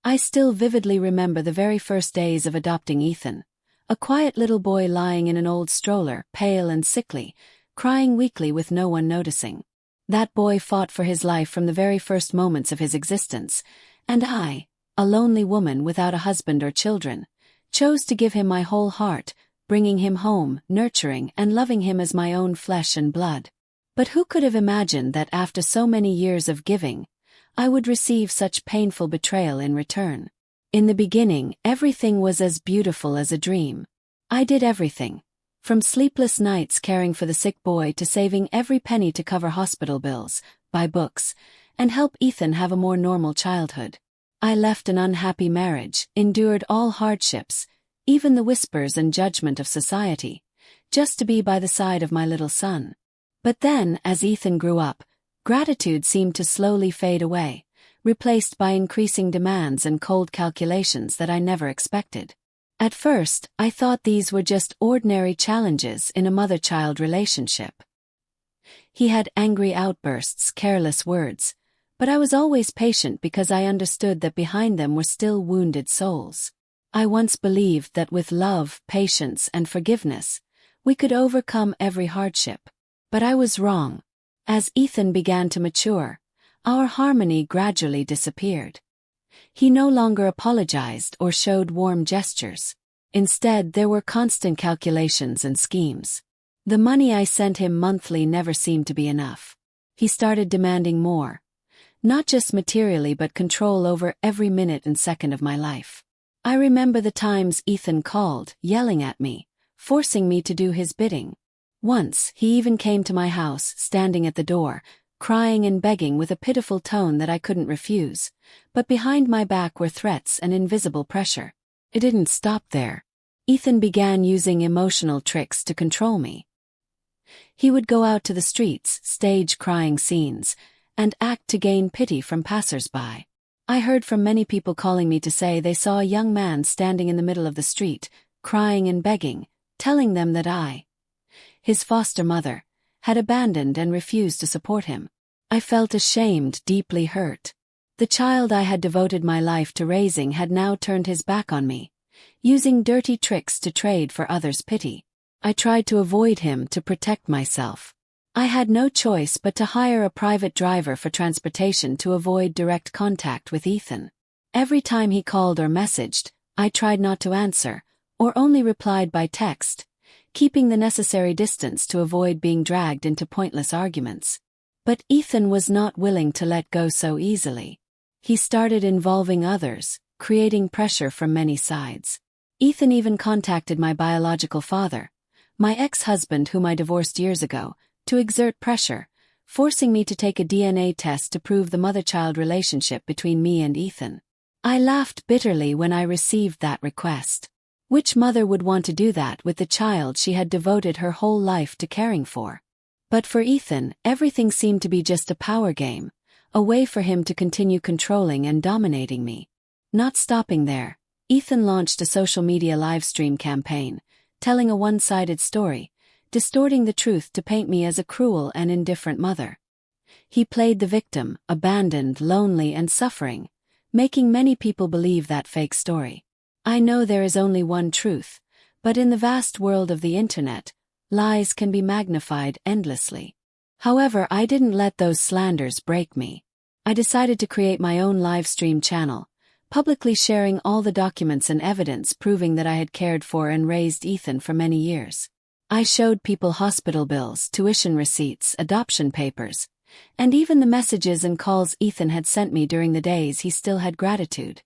I still vividly remember the very first days of adopting Ethan, a quiet little boy lying in an old stroller, pale and sickly, crying weakly with no one noticing. That boy fought for his life from the very first moments of his existence, and I, a lonely woman without a husband or children, chose to give him my whole heart, bringing him home, nurturing and loving him as my own flesh and blood. But who could have imagined that after so many years of giving, I would receive such painful betrayal in return? In the beginning, everything was as beautiful as a dream. I did everything, from sleepless nights caring for the sick boy to saving every penny to cover hospital bills, buy books, and help Ethan have a more normal childhood. I left an unhappy marriage, endured all hardships, even the whispers and judgment of society, just to be by the side of my little son. But then, as Ethan grew up, gratitude seemed to slowly fade away, replaced by increasing demands and cold calculations that I never expected. At first, I thought these were just ordinary challenges in a mother-child relationship. He had angry outbursts, careless words, but I was always patient because I understood that behind them were still wounded souls. I once believed that with love, patience, and forgiveness, we could overcome every hardship. But I was wrong. As Ethan began to mature, our harmony gradually disappeared. He no longer apologized or showed warm gestures. Instead, there were constant calculations and schemes. The money I sent him monthly never seemed to be enough. He started demanding more, not just materially but control over every minute and second of my life. I remember the times Ethan called, yelling at me, forcing me to do his bidding. Once, he even came to my house, standing at the door, crying and begging with a pitiful tone that I couldn't refuse, but behind my back were threats and invisible pressure. It didn't stop there. Ethan began using emotional tricks to control me. He would go out to the streets, stage crying scenes, and act to gain pity from passers-by. I heard from many people calling me to say they saw a young man standing in the middle of the street, crying and begging, telling them that I, his foster mother, had abandoned and refused to support him. I felt ashamed, deeply hurt. The child I had devoted my life to raising had now turned his back on me, using dirty tricks to trade for others' pity. I tried to avoid him to protect myself. I had no choice but to hire a private driver for transportation to avoid direct contact with Ethan. Every time he called or messaged, I tried not to answer, or only replied by text, keeping the necessary distance to avoid being dragged into pointless arguments. But Ethan was not willing to let go so easily. He started involving others, creating pressure from many sides. Ethan even contacted my biological father, my ex-husband whom I divorced years ago, to exert pressure, forcing me to take a DNA test to prove the mother-child relationship between me and Ethan. I laughed bitterly when I received that request. Which mother would want to do that with the child she had devoted her whole life to caring for? But for Ethan, everything seemed to be just a power game, a way for him to continue controlling and dominating me. Not stopping there, Ethan launched a social media livestream campaign, telling a one-sided story, distorting the truth to paint me as a cruel and indifferent mother. He played the victim, abandoned, lonely, and suffering, making many people believe that fake story. I know there is only one truth, but in the vast world of the internet, lies can be magnified endlessly. However, I didn't let those slanders break me. I decided to create my own live stream channel, publicly sharing all the documents and evidence proving that I had cared for and raised Ethan for many years. I showed people hospital bills, tuition receipts, adoption papers, and even the messages and calls Ethan had sent me during the days he still had gratitude.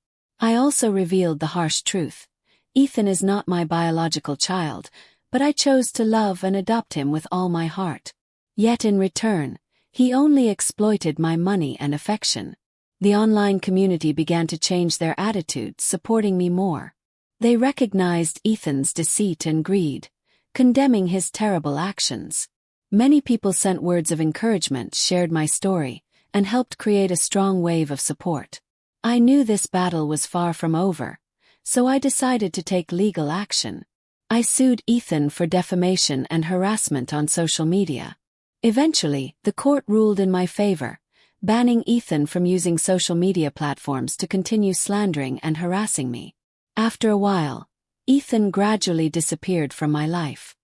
I also revealed the harsh truth. Ethan is not my biological child, but I chose to love and adopt him with all my heart. Yet in return, he only exploited my money and affection. The online community began to change their attitudes, supporting me more. They recognized Ethan's deceit and greed, condemning his terrible actions. Many people sent words of encouragement, shared my story, and helped create a strong wave of support. I knew this battle was far from over, so I decided to take legal action. I sued Ethan for defamation and harassment on social media. Eventually, the court ruled in my favor, banning Ethan from using social media platforms to continue slandering and harassing me. After a while, Ethan gradually disappeared from my life.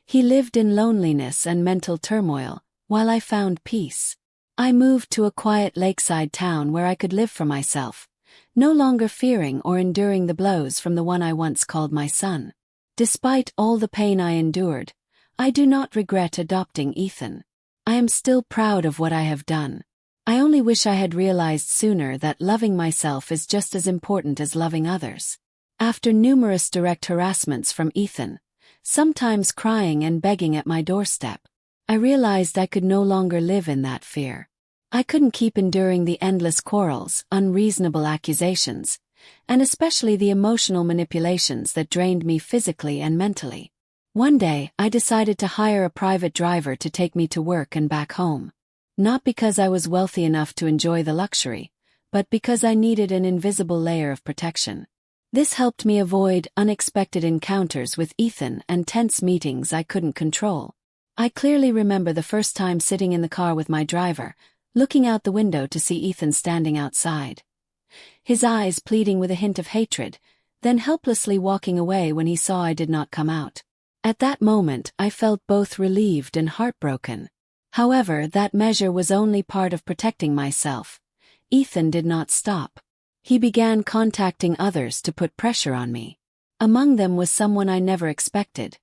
He lived in loneliness and mental turmoil, while I found peace. I moved to a quiet lakeside town where I could live for myself, no longer fearing or enduring the blows from the one I once called my son. Despite all the pain I endured, I do not regret adopting Ethan. I am still proud of what I have done. I only wish I had realized sooner that loving myself is just as important as loving others. After numerous direct harassments from Ethan, sometimes crying and begging at my doorstep, I realized I could no longer live in that fear. I couldn't keep enduring the endless quarrels, unreasonable accusations, and especially the emotional manipulations that drained me physically and mentally. One day, I decided to hire a private driver to take me to work and back home. Not because I was wealthy enough to enjoy the luxury, but because I needed an invisible layer of protection. This helped me avoid unexpected encounters with Ethan and tense meetings I couldn't control. I clearly remember the first time sitting in the car with my driver, looking out the window to see Ethan standing outside. His eyes pleading with a hint of hatred, then helplessly walking away when he saw I did not come out. At that moment, I felt both relieved and heartbroken. However, that measure was only part of protecting myself. Ethan did not stop. He began contacting others to put pressure on me. Among them was someone I never expected.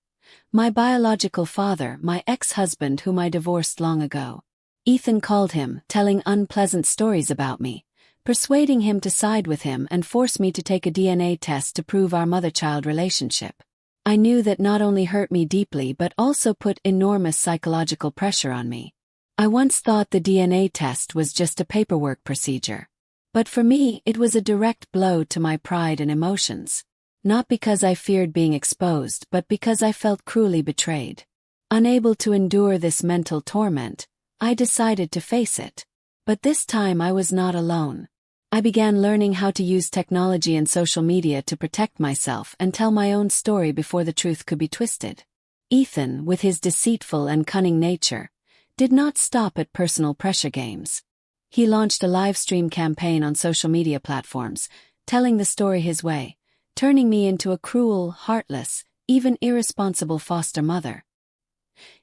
My biological father, my ex-husband whom I divorced long ago. Ethan called him, telling unpleasant stories about me, persuading him to side with him and force me to take a DNA test to prove our mother-child relationship. I knew that not only hurt me deeply but also put enormous psychological pressure on me. I once thought the DNA test was just a paperwork procedure. But for me, it was a direct blow to my pride and emotions. Not because I feared being exposed, but because I felt cruelly betrayed. Unable to endure this mental torment, I decided to face it. But this time I was not alone. I began learning how to use technology and social media to protect myself and tell my own story before the truth could be twisted. Ethan, with his deceitful and cunning nature, did not stop at personal pressure games. He launched a live stream campaign on social media platforms, telling the story his way, turning me into a cruel, heartless, even irresponsible foster mother.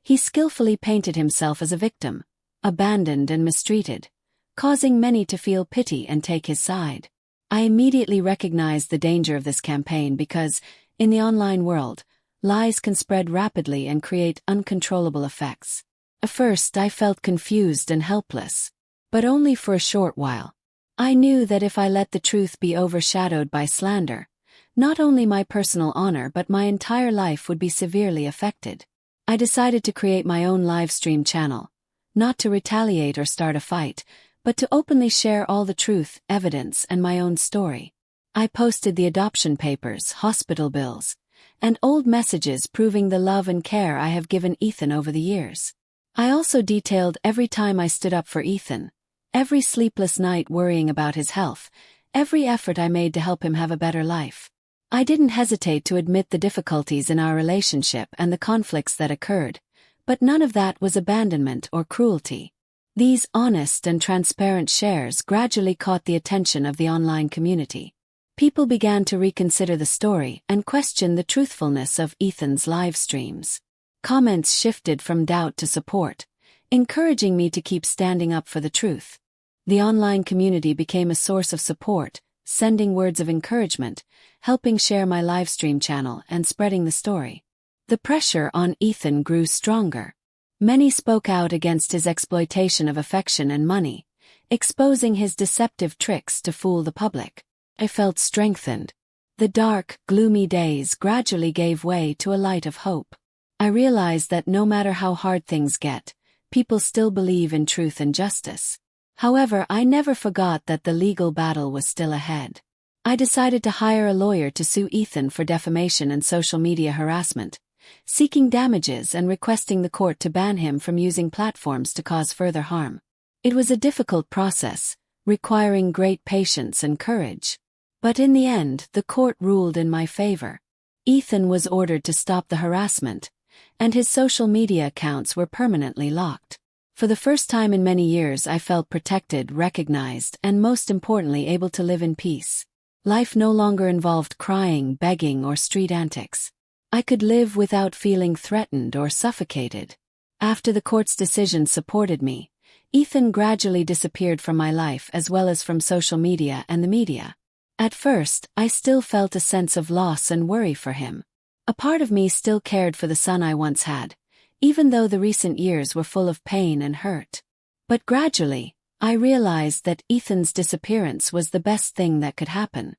He skillfully painted himself as a victim, abandoned and mistreated, causing many to feel pity and take his side. I immediately recognized the danger of this campaign because, in the online world, lies can spread rapidly and create uncontrollable effects. At first, I felt confused and helpless. But only for a short while. I knew that if I let the truth be overshadowed by slander, not only my personal honor but my entire life would be severely affected. I decided to create my own live stream channel, not to retaliate or start a fight, but to openly share all the truth, evidence, and my own story. I posted the adoption papers, hospital bills, and old messages proving the love and care I have given Ethan over the years. I also detailed every time I stood up for Ethan, every sleepless night worrying about his health, every effort I made to help him have a better life. I didn't hesitate to admit the difficulties in our relationship and the conflicts that occurred, but none of that was abandonment or cruelty. These honest and transparent shares gradually caught the attention of the online community. People began to reconsider the story and question the truthfulness of Ethan's live streams. Comments shifted from doubt to support, encouraging me to keep standing up for the truth. The online community became a source of support, sending words of encouragement, helping share my livestream channel and spreading the story. The pressure on Ethan grew stronger. Many spoke out against his exploitation of affection and money, exposing his deceptive tricks to fool the public. I felt strengthened. The dark, gloomy days gradually gave way to a light of hope. I realized that no matter how hard things get, people still believe in truth and justice. However, I never forgot that the legal battle was still ahead. I decided to hire a lawyer to sue Ethan for defamation and social media harassment, seeking damages and requesting the court to ban him from using platforms to cause further harm. It was a difficult process, requiring great patience and courage. But in the end, the court ruled in my favor. Ethan was ordered to stop the harassment, and his social media accounts were permanently locked. For the first time in many years, I felt protected, recognized, and most importantly, able to live in peace. Life no longer involved crying, begging, or street antics. I could live without feeling threatened or suffocated. After the court's decision supported me, Ethan gradually disappeared from my life as well as from social media and the media. At first, I still felt a sense of loss and worry for him. A part of me still cared for the son I once had, even though the recent years were full of pain and hurt. But gradually, I realized that Ethan's disappearance was the best thing that could happen.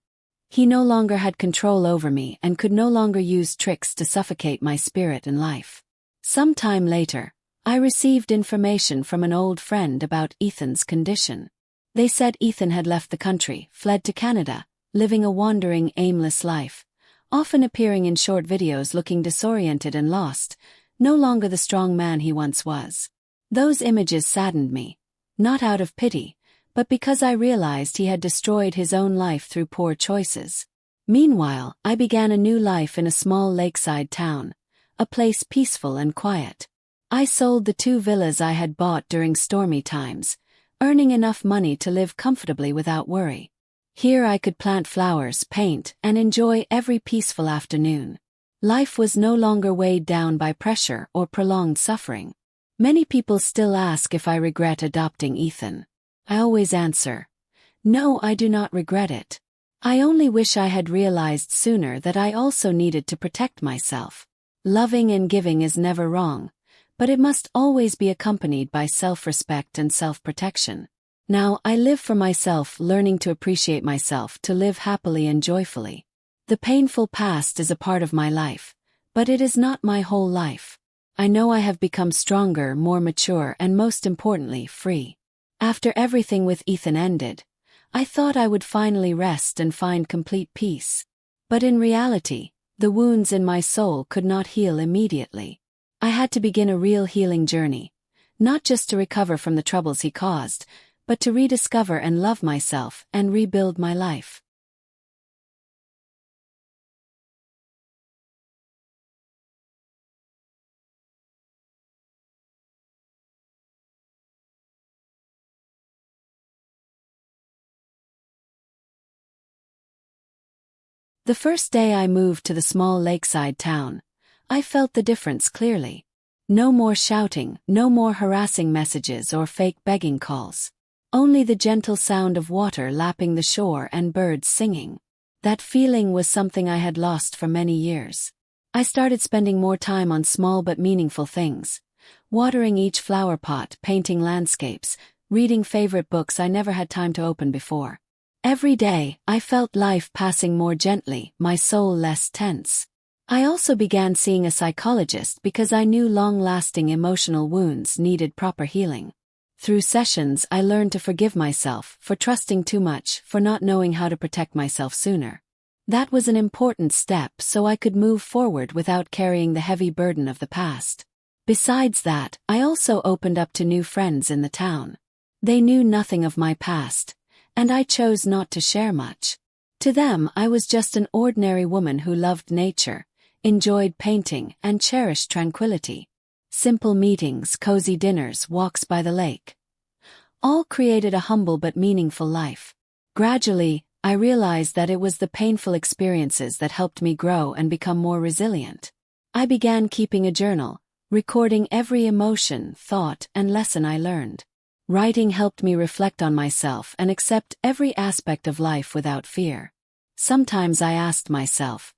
He no longer had control over me and could no longer use tricks to suffocate my spirit and life. Some time later, I received information from an old friend about Ethan's condition. They said Ethan had left the country, fled to Canada, living a wandering, aimless life, often appearing in short videos looking disoriented and lost, no longer the strong man he once was. Those images saddened me, not out of pity, but because I realized he had destroyed his own life through poor choices. Meanwhile, I began a new life in a small lakeside town, a place peaceful and quiet. I sold the 2 villas I had bought during stormy times, earning enough money to live comfortably without worry. Here I could plant flowers, paint, and enjoy every peaceful afternoon. Life was no longer weighed down by pressure or prolonged suffering. Many people still ask if I regret adopting Ethan. I always answer, no, I do not regret it. I only wish I had realized sooner that I also needed to protect myself. Loving and giving is never wrong, but it must always be accompanied by self-respect and self-protection. Now I live for myself, learning to appreciate myself, to live happily and joyfully. The painful past is a part of my life, but it is not my whole life. I know I have become stronger, more mature, and most importantly, free. After everything with Ethan ended, I thought I would finally rest and find complete peace. But in reality, the wounds in my soul could not heal immediately. I had to begin a real healing journey, not just to recover from the troubles he caused, but to rediscover and love myself and rebuild my life. The first day I moved to the small lakeside town, I felt the difference clearly. No more shouting, no more harassing messages or fake begging calls. Only the gentle sound of water lapping the shore and birds singing. That feeling was something I had lost for many years. I started spending more time on small but meaningful things. Watering each flower pot, painting landscapes, reading favorite books I never had time to open before. Every day, I felt life passing more gently, my soul less tense. I also began seeing a psychologist because I knew long-lasting emotional wounds needed proper healing. Through sessions, I learned to forgive myself for trusting too much, for not knowing how to protect myself sooner. That was an important step so I could move forward without carrying the heavy burden of the past. Besides that, I also opened up to new friends in the town. They knew nothing of my past, and I chose not to share much. To them, I was just an ordinary woman who loved nature, enjoyed painting, and cherished tranquility. Simple meetings, cozy dinners, walks by the lake. All created a humble but meaningful life. Gradually, I realized that it was the painful experiences that helped me grow and become more resilient. I began keeping a journal, recording every emotion, thought, and lesson I learned. Writing helped me reflect on myself and accept every aspect of life without fear. Sometimes I asked myself,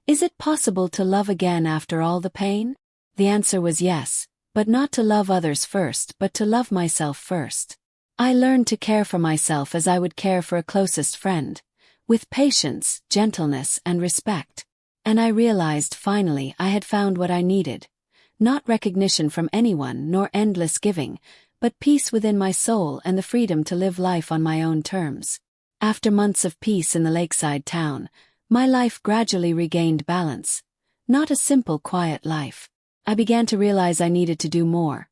is it possible to love again after all the pain? The answer was yes, but not to love others first, but to love myself first. I learned to care for myself as I would care for a closest friend, with patience, gentleness, and respect. And I realized finally I had found what I needed. Not recognition from anyone nor endless giving, but peace within my soul and the freedom to live life on my own terms. After months of peace in the lakeside town, my life gradually regained balance. Not a simple, quiet life. I began to realize I needed to do more.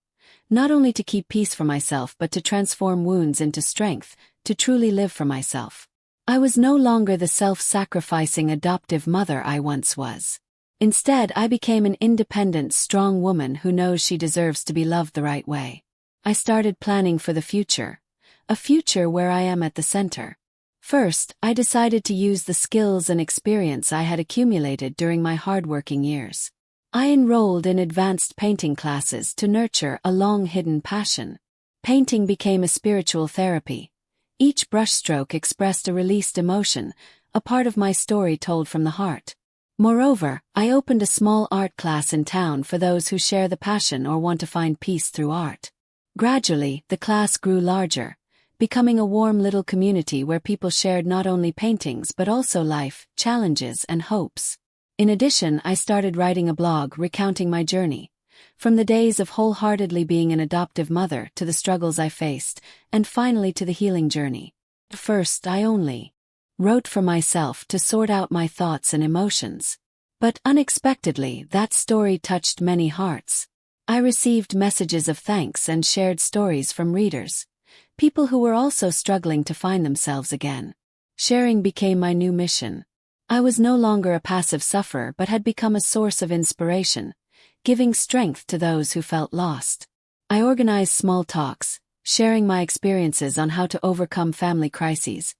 Not only to keep peace for myself but to transform wounds into strength, to truly live for myself. I was no longer the self-sacrificing adoptive mother I once was. Instead, I became an independent, strong woman who knows she deserves to be loved the right way. I started planning for the future, a future where I am at the center. First, I decided to use the skills and experience I had accumulated during my hardworking years. I enrolled in advanced painting classes to nurture a long-hidden passion. Painting became a spiritual therapy. Each brushstroke expressed a released emotion, a part of my story told from the heart. Moreover, I opened a small art class in town for those who share the passion or want to find peace through art. Gradually, the class grew larger, becoming a warm little community where people shared not only paintings but also life, challenges, and hopes. In addition, I started writing a blog recounting my journey, from the days of wholeheartedly being an adoptive mother to the struggles I faced, and finally to the healing journey. First, I only wrote for myself to sort out my thoughts and emotions. But unexpectedly, that story touched many hearts. I received messages of thanks and shared stories from readers, people who were also struggling to find themselves again. Sharing became my new mission. I was no longer a passive sufferer but had become a source of inspiration, giving strength to those who felt lost. I organized small talks, sharing my experiences on how to overcome family crises,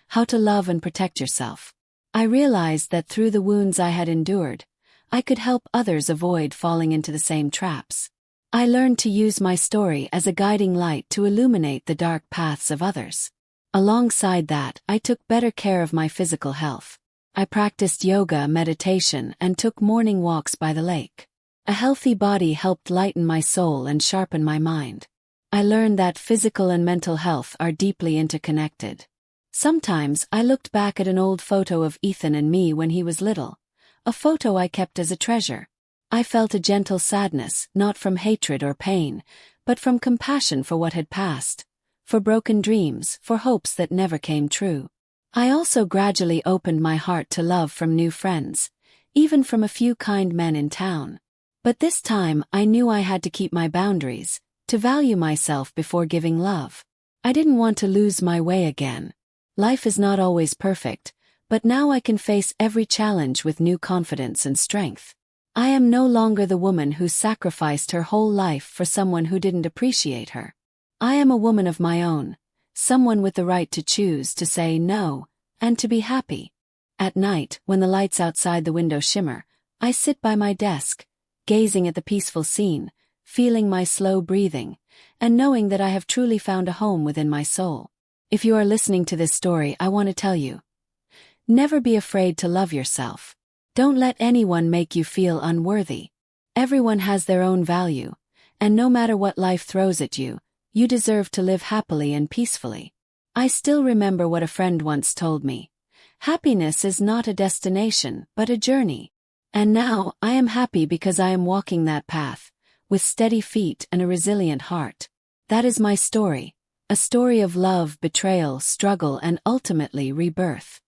how to love and protect yourself. I realized that through the wounds I had endured, I could help others avoid falling into the same traps. I learned to use my story as a guiding light to illuminate the dark paths of others. Alongside that, I took better care of my physical health. I practiced yoga, meditation, and took morning walks by the lake. A healthy body helped lighten my soul and sharpen my mind. I learned that physical and mental health are deeply interconnected. Sometimes I looked back at an old photo of Ethan and me when he was little, a photo I kept as a treasure. I felt a gentle sadness, not from hatred or pain, but from compassion for what had passed, for broken dreams, for hopes that never came true. I also gradually opened my heart to love from new friends, even from a few kind men in town. But this time I knew I had to keep my boundaries, to value myself before giving love. I didn't want to lose my way again. Life is not always perfect, but now I can face every challenge with new confidence and strength. I am no longer the woman who sacrificed her whole life for someone who didn't appreciate her. I am a woman of my own, someone with the right to choose to say no, and to be happy. At night, when the lights outside the window shimmer, I sit by my desk, gazing at the peaceful scene, feeling my slow breathing, and knowing that I have truly found a home within my soul. If you are listening to this story, I want to tell you, never be afraid to love yourself. Don't let anyone make you feel unworthy. Everyone has their own value, and no matter what life throws at you, you deserve to live happily and peacefully. I still remember what a friend once told me. Happiness is not a destination, but a journey. And now, I am happy because I am walking that path, with steady feet and a resilient heart. That is my story, a story of love, betrayal, struggle, and ultimately rebirth.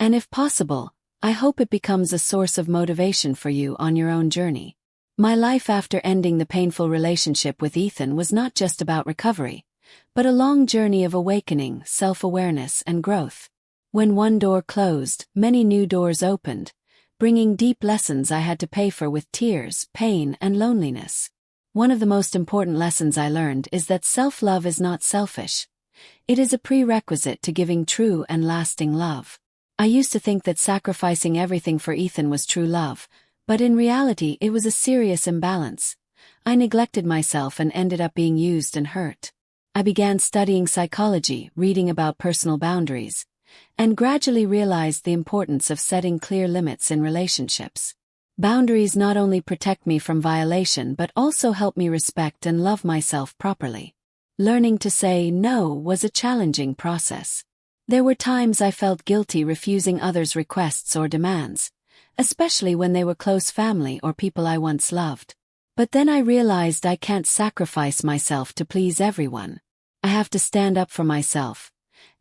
And if possible, I hope it becomes a source of motivation for you on your own journey. My life after ending the painful relationship with Ethan was not just about recovery, but a long journey of awakening, self-awareness, and growth. When one door closed, many new doors opened, bringing deep lessons I had to pay for with tears, pain, and loneliness. One of the most important lessons I learned is that self-love is not selfish. It is a prerequisite to giving true and lasting love. I used to think that sacrificing everything for Ethan was true love, but in reality it was a serious imbalance. I neglected myself and ended up being used and hurt. I began studying psychology, reading about personal boundaries, and gradually realized the importance of setting clear limits in relationships. Boundaries not only protect me from violation but also help me respect and love myself properly. Learning to say no was a challenging process. There were times I felt guilty refusing others' requests or demands, especially when they were close family or people I once loved. But then I realized I can't sacrifice myself to please everyone. I have to stand up for myself,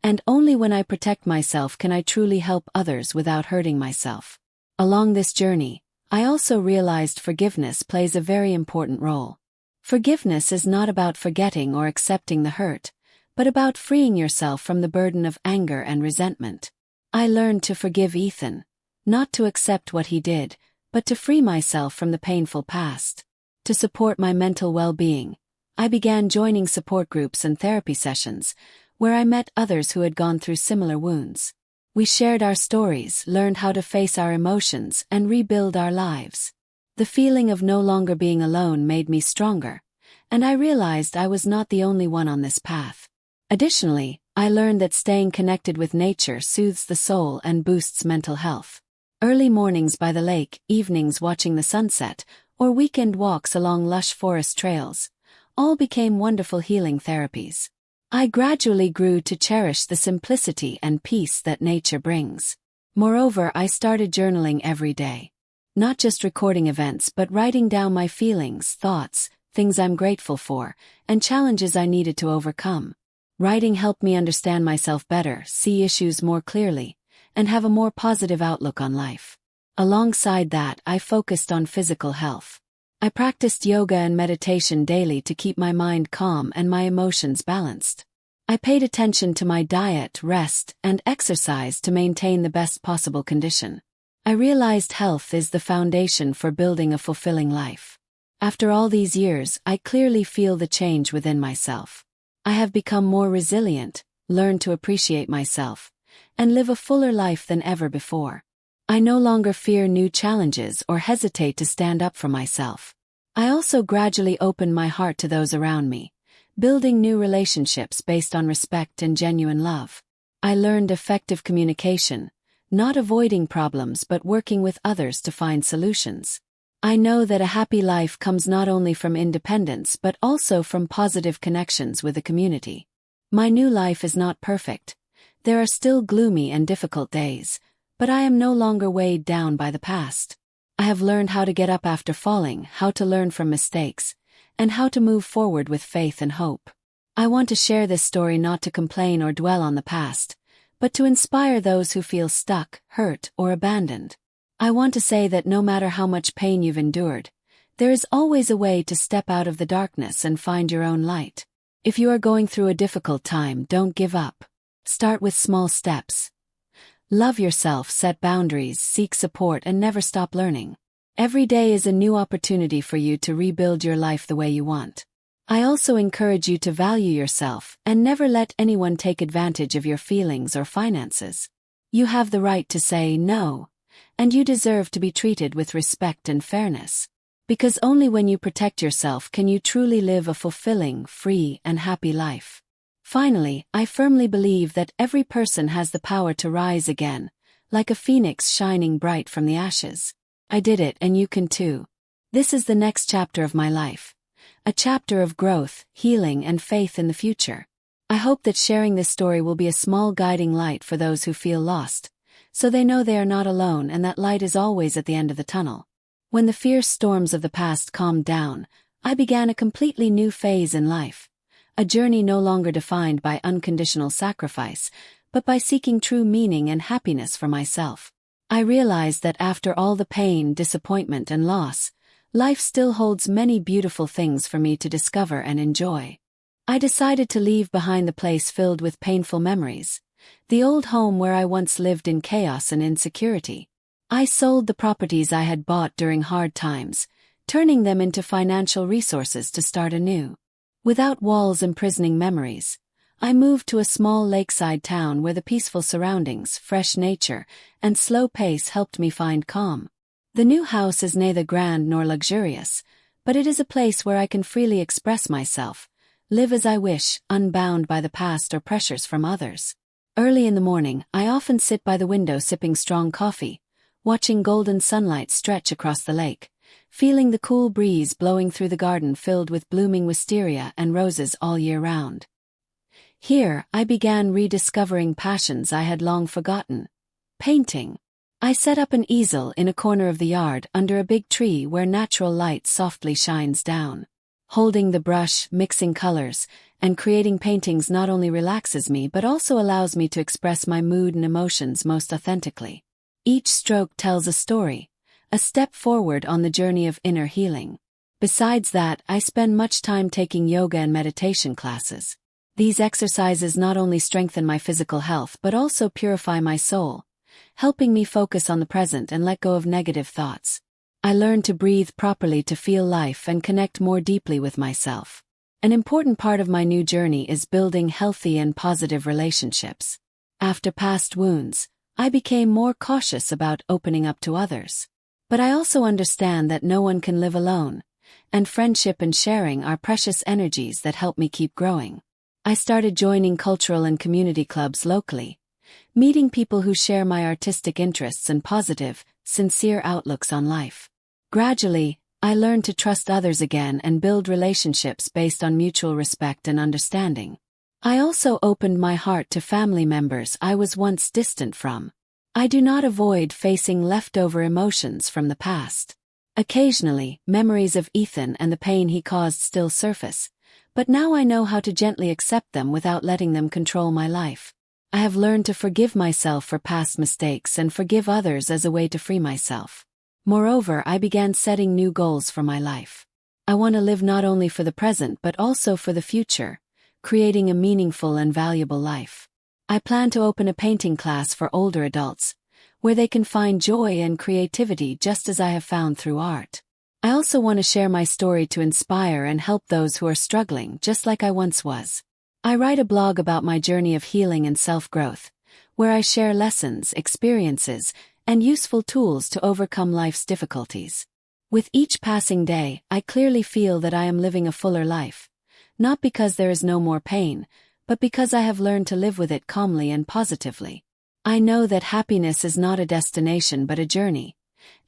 and only when I protect myself can I truly help others without hurting myself. Along this journey, I also realized forgiveness plays a very important role. Forgiveness is not about forgetting or accepting the hurt, but about freeing yourself from the burden of anger and resentment. I learned to forgive Ethan, not to accept what he did, but to free myself from the painful past. To support my mental well-being, I began joining support groups and therapy sessions, where I met others who had gone through similar wounds. We shared our stories, learned how to face our emotions, and rebuild our lives. The feeling of no longer being alone made me stronger, and I realized I was not the only one on this path. Additionally, I learned that staying connected with nature soothes the soul and boosts mental health. Early mornings by the lake, evenings watching the sunset, or weekend walks along lush forest trails, all became wonderful healing therapies. I gradually grew to cherish the simplicity and peace that nature brings. Moreover, I started journaling every day. Not just recording events but writing down my feelings, thoughts, things I'm grateful for, and challenges I needed to overcome. Writing helped me understand myself better, see issues more clearly, and have a more positive outlook on life. Alongside that, I focused on physical health. I practiced yoga and meditation daily to keep my mind calm and my emotions balanced. I paid attention to my diet, rest, and exercise to maintain the best possible condition. I realized health is the foundation for building a fulfilling life. After all these years, I clearly feel the change within myself. I have become more resilient, learned to appreciate myself, and live a fuller life than ever before. I no longer fear new challenges or hesitate to stand up for myself. I also gradually opened my heart to those around me, building new relationships based on respect and genuine love. I learned effective communication, not avoiding problems but working with others to find solutions. I know that a happy life comes not only from independence but also from positive connections with the community. My new life is not perfect. There are still gloomy and difficult days, but I am no longer weighed down by the past. I have learned how to get up after falling, how to learn from mistakes, and how to move forward with faith and hope. I want to share this story not to complain or dwell on the past, but to inspire those who feel stuck, hurt, or abandoned. I want to say that no matter how much pain you've endured, there is always a way to step out of the darkness and find your own light. If you are going through a difficult time, don't give up. Start with small steps. Love yourself, set boundaries, seek support, and never stop learning. Every day is a new opportunity for you to rebuild your life the way you want. I also encourage you to value yourself and never let anyone take advantage of your feelings or finances. You have the right to say no, and you deserve to be treated with respect and fairness. Because only when you protect yourself can you truly live a fulfilling, free, and happy life. Finally, I firmly believe that every person has the power to rise again, like a phoenix shining bright from the ashes. I did it and you can too. This is the next chapter of my life. A chapter of growth, healing, and faith in the future. I hope that sharing this story will be a small guiding light for those who feel lost, so they know they are not alone and that light is always at the end of the tunnel. When the fierce storms of the past calmed down, I began a completely new phase in life. A journey no longer defined by unconditional sacrifice, but by seeking true meaning and happiness for myself. I realized that after all the pain, disappointment, and loss, life still holds many beautiful things for me to discover and enjoy. I decided to leave behind the place filled with painful memories, the old home where I once lived in chaos and insecurity. I sold the properties I had bought during hard times, turning them into financial resources to start anew. Without walls imprisoning memories, I moved to a small lakeside town where the peaceful surroundings, fresh nature, and slow pace helped me find calm. The new house is neither grand nor luxurious, but it is a place where I can freely express myself, live as I wish, unbound by the past or pressures from others. Early in the morning, I often sit by the window sipping strong coffee, watching golden sunlight stretch across the lake, feeling the cool breeze blowing through the garden filled with blooming wisteria and roses all year round. Here, I began rediscovering passions I had long forgotten. Painting. I set up an easel in a corner of the yard under a big tree where natural light softly shines down. Holding the brush, mixing colors, and creating paintings not only relaxes me but also allows me to express my mood and emotions most authentically. Each stroke tells a story, a step forward on the journey of inner healing. Besides that, I spend much time taking yoga and meditation classes. These exercises not only strengthen my physical health but also purify my soul, helping me focus on the present and let go of negative thoughts. I learn to breathe properly to feel life and connect more deeply with myself. An important part of my new journey is building healthy and positive relationships. After past wounds, I became more cautious about opening up to others. But I also understand that no one can live alone, and friendship and sharing are precious energies that help me keep growing. I started joining cultural and community clubs locally, meeting people who share my artistic interests and positive, sincere outlooks on life. Gradually, I learned to trust others again and build relationships based on mutual respect and understanding. I also opened my heart to family members I was once distant from. I do not avoid facing leftover emotions from the past. Occasionally, memories of Ethan and the pain he caused still surface, but now I know how to gently accept them without letting them control my life. I have learned to forgive myself for past mistakes and forgive others as a way to free myself. Moreover, I began setting new goals for my life. I want to live not only for the present but also for the future, creating a meaningful and valuable life. I plan to open a painting class for older adults, where they can find joy and creativity just as I have found through art. I also want to share my story to inspire and help those who are struggling just like I once was. I write a blog about my journey of healing and self-growth, where I share lessons, experiences, and useful tools to overcome life's difficulties. With each passing day, I clearly feel that I am living a fuller life, not because there is no more pain, but because I have learned to live with it calmly and positively. I know that happiness is not a destination but a journey,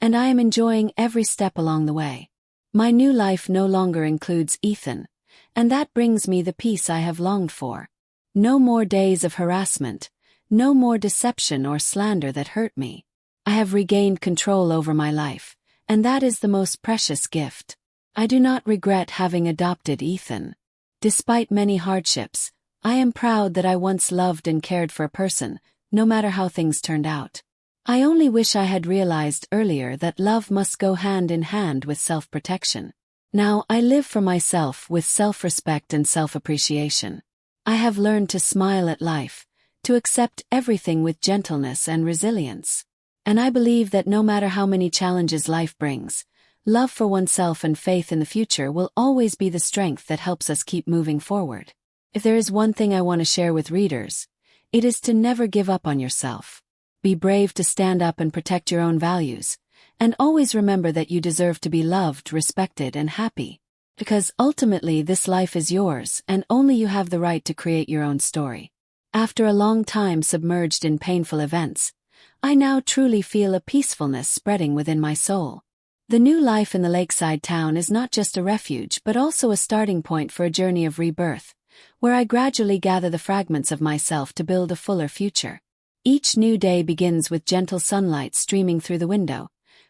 and I am enjoying every step along the way. My new life no longer includes Ethan, and that brings me the peace I have longed for. No more days of harassment, no more deception or slander that hurt me. I have regained control over my life, and that is the most precious gift. I do not regret having adopted Ethan. Despite many hardships, I am proud that I once loved and cared for a person, no matter how things turned out. I only wish I had realized earlier that love must go hand in hand with self-protection. Now I live for myself with self-respect and self-appreciation. I have learned to smile at life, to accept everything with gentleness and resilience. And I believe that no matter how many challenges life brings, love for oneself and faith in the future will always be the strength that helps us keep moving forward. If there is one thing I want to share with readers, it is to never give up on yourself. Be brave to stand up and protect your own values, and always remember that you deserve to be loved, respected, and happy. Because ultimately this life is yours, and only you have the right to create your own story. After a long time submerged in painful events, I now truly feel a peacefulness spreading within my soul. The new life in the lakeside town is not just a refuge but also a starting point for a journey of rebirth, where I gradually gather the fragments of myself to build a fuller future. Each new day begins with gentle sunlight streaming through the window,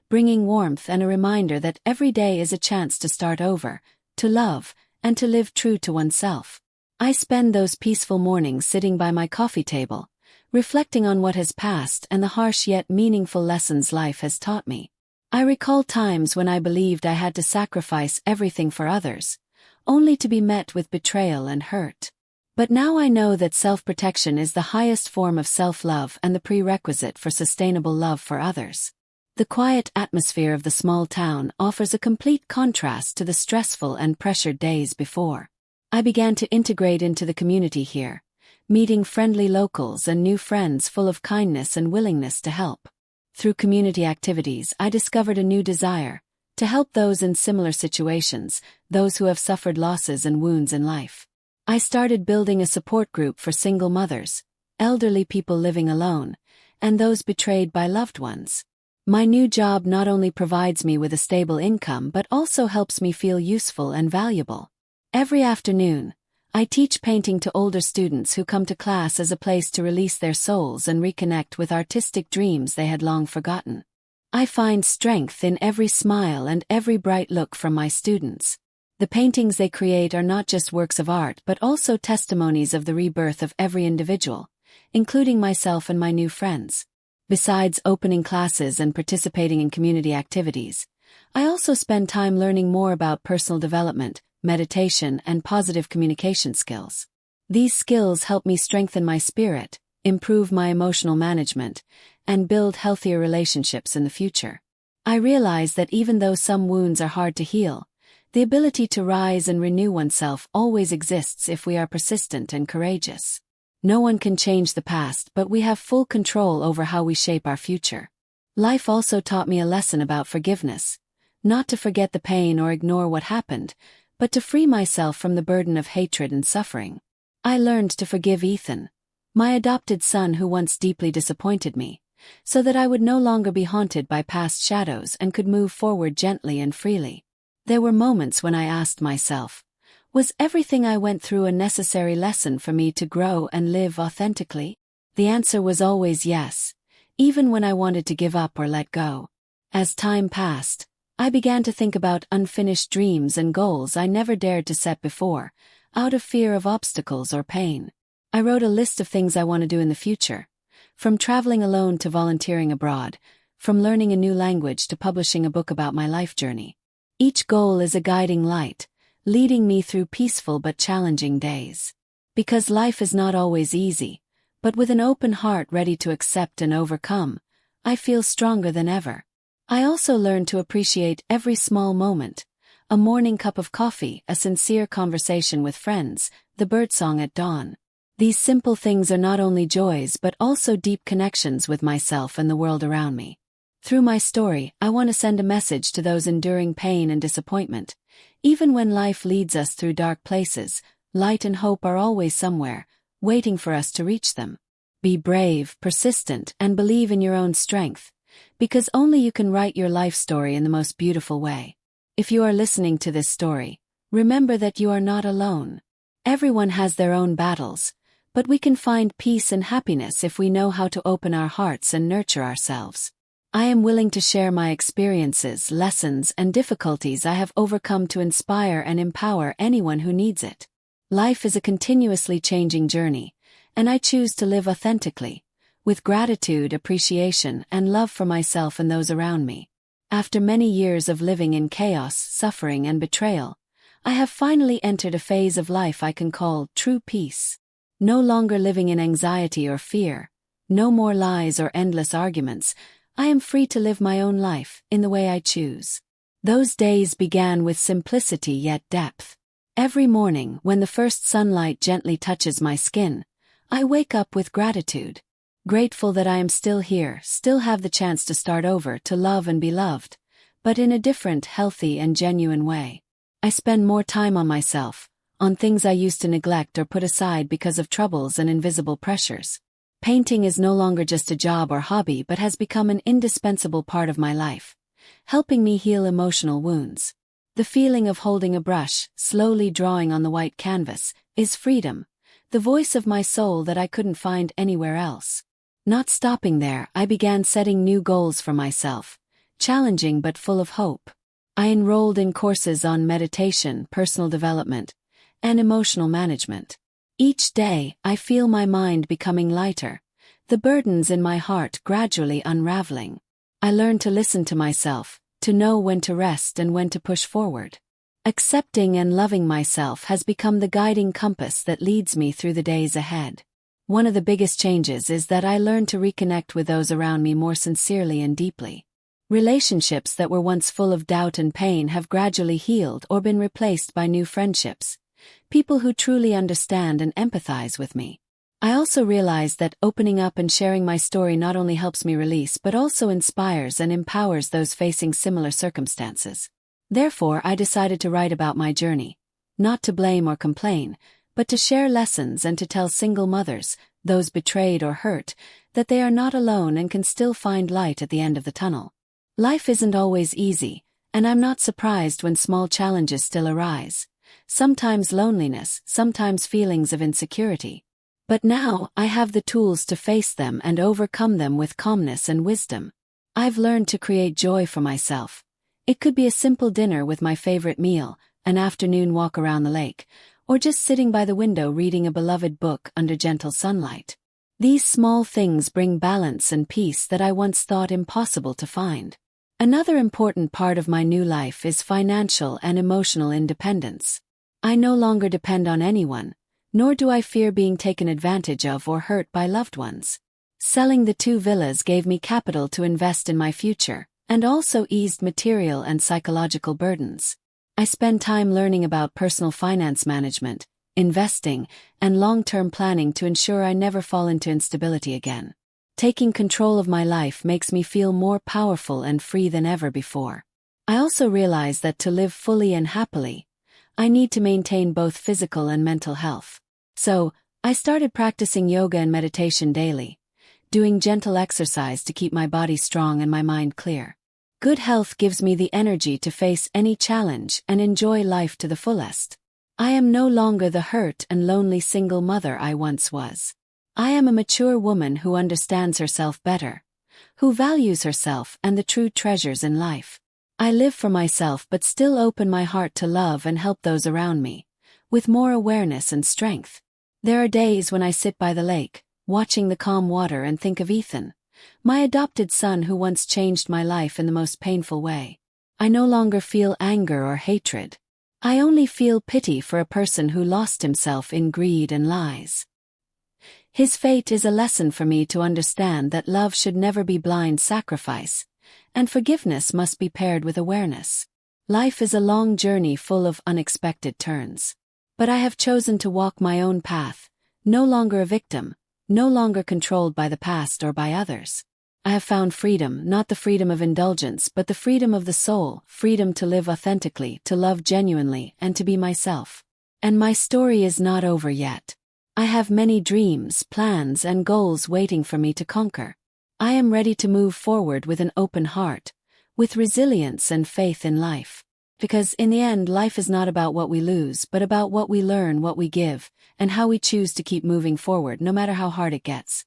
bringing warmth and a reminder that every day is a chance to start over, to love, and to live true to oneself. I spend those peaceful mornings sitting by my coffee table, reflecting on what has passed and the harsh yet meaningful lessons life has taught me. I recall times when I believed I had to sacrifice everything for others, only to be met with betrayal and hurt. But now I know that self-protection is the highest form of self-love and the prerequisite for sustainable love for others. The quiet atmosphere of the small town offers a complete contrast to the stressful and pressured days before. I began to integrate into the community here, meeting friendly locals and new friends full of kindness and willingness to help. Through community activities, I discovered a new desire to help those in similar situations, those who have suffered losses and wounds in life. I started building a support group for single mothers, elderly people living alone, and those betrayed by loved ones. My new job not only provides me with a stable income but also helps me feel useful and valuable. Every afternoon, I teach painting to older students who come to class as a place to release their souls and reconnect with artistic dreams they had long forgotten. I find strength in every smile and every bright look from my students. The paintings they create are not just works of art but also testimonies of the rebirth of every individual, including myself and my new friends. Besides opening classes and participating in community activities, I also spend time learning more about personal development, meditation, and positive communication skills. These skills help me strengthen my spirit, improve my emotional management, and build healthier relationships in the future. I realize that even though some wounds are hard to heal, The ability to rise and renew oneself always exists if we are persistent and courageous. No one can change the past, but we have full control over how we shape our future. Life also taught me a lesson about forgiveness. Not to forget the pain or ignore what happened, but to free myself from the burden of hatred and suffering. I learned to forgive Ethan, my adopted son who once deeply disappointed me, so that I would no longer be haunted by past shadows and could move forward gently and freely. There were moments when I asked myself, was everything I went through a necessary lesson for me to grow and live authentically? The answer was always yes, even when I wanted to give up or let go. As time passed, I began to think about unfinished dreams and goals I never dared to set before, out of fear of obstacles or pain. I wrote a list of things I want to do in the future, from traveling alone to volunteering abroad, from learning a new language to publishing a book about my life journey. Each goal is a guiding light, leading me through peaceful but challenging days. Because life is not always easy, but with an open heart ready to accept and overcome, I feel stronger than ever. I also learned to appreciate every small moment: a morning cup of coffee, a sincere conversation with friends, the birdsong at dawn. These simple things are not only joys but also deep connections with myself and the world around me. Through my story, I want to send a message to those enduring pain and disappointment. Even when life leads us through dark places, light and hope are always somewhere, waiting for us to reach them. Be brave, persistent, and believe in your own strength, because only you can write your life story in the most beautiful way. If you are listening to this story, remember that you are not alone. Everyone has their own battles, but we can find peace and happiness if we know how to open our hearts and nurture ourselves. I am willing to share my experiences, lessons, and difficulties I have overcome to inspire and empower anyone who needs it. Life is a continuously changing journey, and I choose to live authentically, with gratitude, appreciation, and love for myself and those around me. After many years of living in chaos, suffering, and betrayal, I have finally entered a phase of life I can call true peace. No longer living in anxiety or fear, no more lies or endless arguments. I am free to live my own life, in the way I choose. Those days began with simplicity yet depth. Every morning, when the first sunlight gently touches my skin, I wake up with gratitude. Grateful that I am still here, still have the chance to start over, to love and be loved, but in a different, healthy, and genuine way. I spend more time on myself, on things I used to neglect or put aside because of troubles and invisible pressures. Painting is no longer just a job or hobby but has become an indispensable part of my life, helping me heal emotional wounds. The feeling of holding a brush, slowly drawing on the white canvas, is freedom, the voice of my soul that I couldn't find anywhere else. Not stopping there, I began setting new goals for myself, challenging but full of hope. I enrolled in courses on meditation, personal development, and emotional management. Each day, I feel my mind becoming lighter, the burdens in my heart gradually unraveling. I learn to listen to myself, to know when to rest and when to push forward. Accepting and loving myself has become the guiding compass that leads me through the days ahead. One of the biggest changes is that I learn to reconnect with those around me more sincerely and deeply. Relationships that were once full of doubt and pain have gradually healed or been replaced by new friendships. People who truly understand and empathize with me. I also realize that opening up and sharing my story not only helps me release but also inspires and empowers those facing similar circumstances. Therefore, I decided to write about my journey, not to blame or complain, but to share lessons and to tell single mothers, those betrayed or hurt, that they are not alone and can still find light at the end of the tunnel. Life isn't always easy, and I'm not surprised when small challenges still arise. Sometimes loneliness, sometimes feelings of insecurity. But now, I have the tools to face them and overcome them with calmness and wisdom. I've learned to create joy for myself. It could be a simple dinner with my favorite meal, an afternoon walk around the lake, or just sitting by the window reading a beloved book under gentle sunlight. These small things bring balance and peace that I once thought impossible to find. Another important part of my new life is financial and emotional independence. I no longer depend on anyone, nor do I fear being taken advantage of or hurt by loved ones. Selling the 2 villas gave me capital to invest in my future, and also eased material and psychological burdens. I spend time learning about personal finance management, investing, and long-term planning to ensure I never fall into instability again. Taking control of my life makes me feel more powerful and free than ever before. I also realize that to live fully and happily, I need to maintain both physical and mental health. So, I started practicing yoga and meditation daily, doing gentle exercise to keep my body strong and my mind clear. Good health gives me the energy to face any challenge and enjoy life to the fullest. I am no longer the hurt and lonely single mother I once was. I am a mature woman who understands herself better, who values herself and the true treasures in life. I live for myself but still open my heart to love and help those around me, with more awareness and strength. There are days when I sit by the lake, watching the calm water and think of Ethan, my adopted son who once changed my life in the most painful way. I no longer feel anger or hatred. I only feel pity for a person who lost himself in greed and lies. His fate is a lesson for me to understand that love should never be blind sacrifice, and forgiveness must be paired with awareness. Life is a long journey full of unexpected turns. But I have chosen to walk my own path, no longer a victim, no longer controlled by the past or by others. I have found freedom, not the freedom of indulgence but the freedom of the soul, freedom to live authentically, to love genuinely, and to be myself. And my story is not over yet. I have many dreams, plans, and goals waiting for me to conquer. I am ready to move forward with an open heart, with resilience and faith in life. Because in the end, life is not about what we lose, but about what we learn, what we give, and how we choose to keep moving forward no matter how hard it gets.